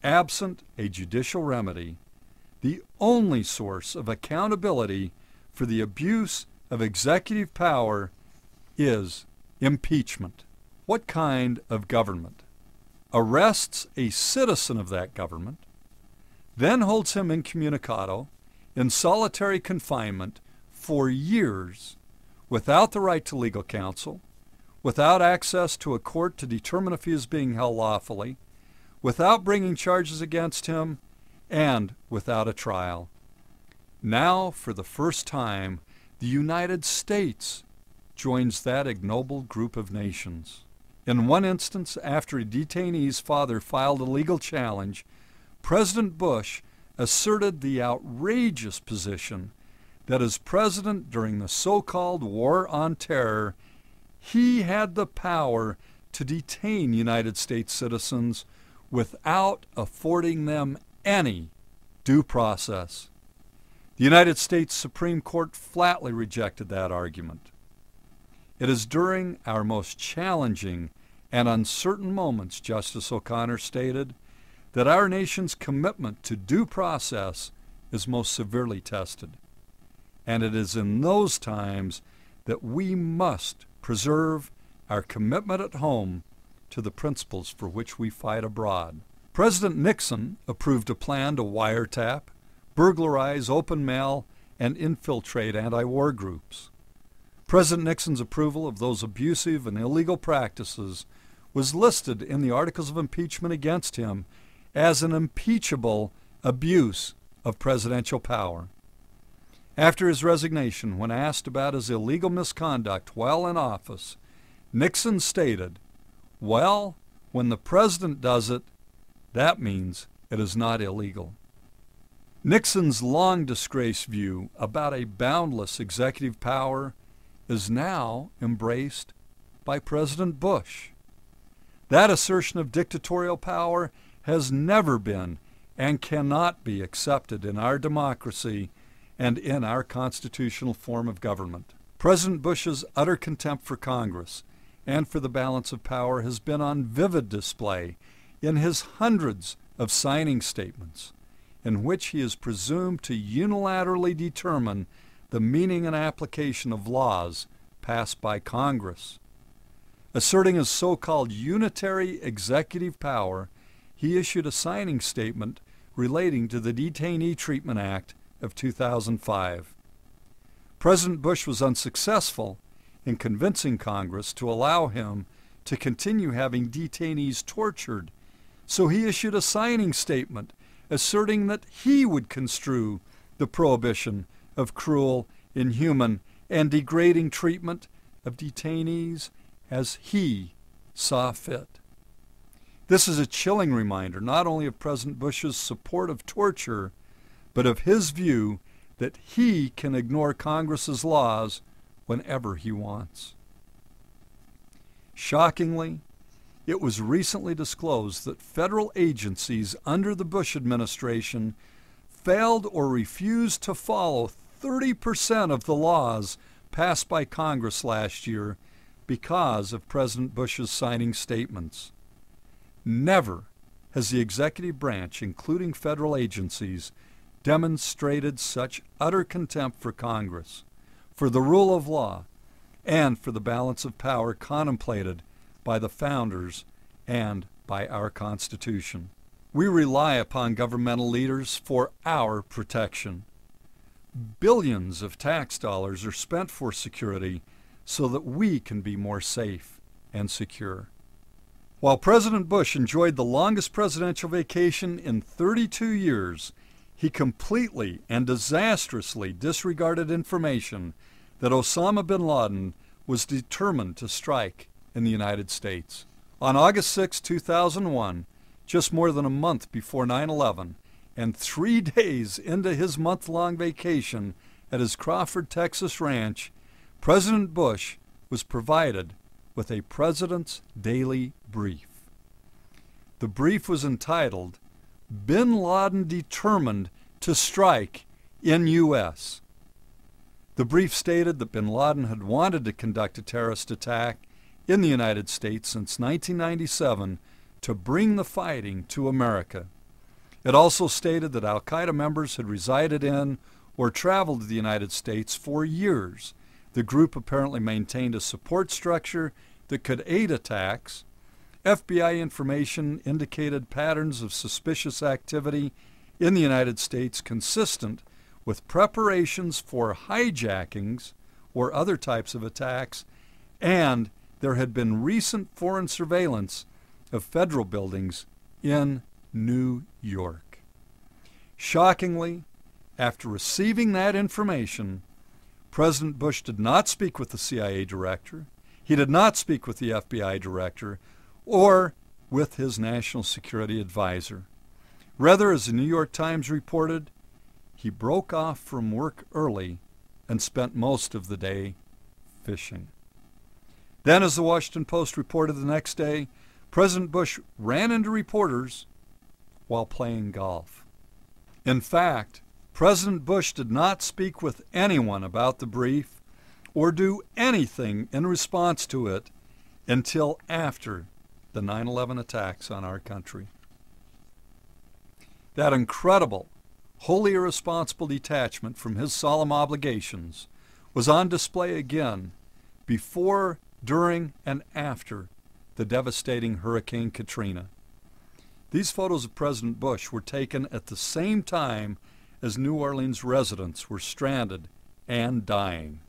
absent a judicial remedy, the only source of accountability for the abuse of executive power is impeachment. What kind of government arrests a citizen of that government, then holds him incommunicado, in solitary confinement for years, without the right to legal counsel, without access to a court to determine if he is being held lawfully, without bringing charges against him, and without a trial? Now, for the first time, the United States joins that ignoble group of nations. In one instance, after a detainee's father filed a legal challenge, President Bush asserted the outrageous position that as president during the so-called War on Terror, he had the power to detain United States citizens without affording them any due process. The United States Supreme Court flatly rejected that argument. It is during our most challenging and uncertain moments, Justice O'Connor stated, that our nation's commitment to due process is most severely tested. And it is in those times that we must preserve our commitment at home to the principles for which we fight abroad. President Nixon approved a plan to wiretap, burglarize open mail, and infiltrate anti-war groups. President Nixon's approval of those abusive and illegal practices was listed in the articles of impeachment against him as an impeachable abuse of presidential power. After his resignation, when asked about his illegal misconduct while in office, Nixon stated, "Well, when the president does it, that means it is not illegal." Nixon's long disgraced view about a boundless executive power is now embraced by President Bush. That assertion of dictatorial power has never been and cannot be accepted in our democracy and in our constitutional form of government. President Bush's utter contempt for Congress and for the balance of power has been on vivid display in his hundreds of signing statements, in which he is presumed to unilaterally determine the meaning and application of laws passed by Congress. Asserting his so-called unitary executive power, he issued a signing statement relating to the Detainee Treatment Act of 2005. President Bush was unsuccessful in convincing Congress to allow him to continue having detainees tortured, so he issued a signing statement asserting that he would construe the prohibition of cruel, inhuman, and degrading treatment of detainees as he saw fit. This is a chilling reminder not only of President Bush's support of torture, but of his view that he can ignore Congress's laws whenever he wants. Shockingly, it was recently disclosed that federal agencies under the Bush administration failed or refused to follow 30% of the laws passed by Congress last year because of President Bush's signing statements. Never has the executive branch, including federal agencies, demonstrated such utter contempt for Congress, for the rule of law, and for the balance of power contemplated by the founders and by our Constitution. We rely upon governmental leaders for our protection. Billions of tax dollars are spent for security so that we can be more safe and secure. While President Bush enjoyed the longest presidential vacation in 32 years, he completely and disastrously disregarded information that Osama bin Laden was determined to strike in the United States. On August 6, 2001, just more than a month before 9/11, and 3 days into his month-long vacation at his Crawford, Texas ranch, President Bush was provided with a President's Daily Brief. The brief was entitled, "Bin Laden Determined to Strike in U.S." The brief stated that bin Laden had wanted to conduct a terrorist attack in the United States since 1997 to bring the fighting to America. It also stated that al-Qaeda members had resided in or traveled to the United States for years. The group apparently maintained a support structure that could aid attacks. FBI information indicated patterns of suspicious activity in the United States consistent with preparations for hijackings or other types of attacks, and there had been recent foreign surveillance of federal buildings in New York. Shockingly, after receiving that information, President Bush did not speak with the CIA director, he did not speak with the FBI director, or with his national security advisor. Rather, as the New York Times reported, he broke off from work early and spent most of the day fishing. Then, as the Washington Post reported the next day, President Bush ran into reporters while playing golf. In fact, President Bush did not speak with anyone about the brief or do anything in response to it until after the 9/11 attacks on our country. That incredible, wholly irresponsible detachment from his solemn obligations was on display again before, during, and after the devastating Hurricane Katrina. These photos of President Bush were taken at the same time as New Orleans residents were stranded and dying.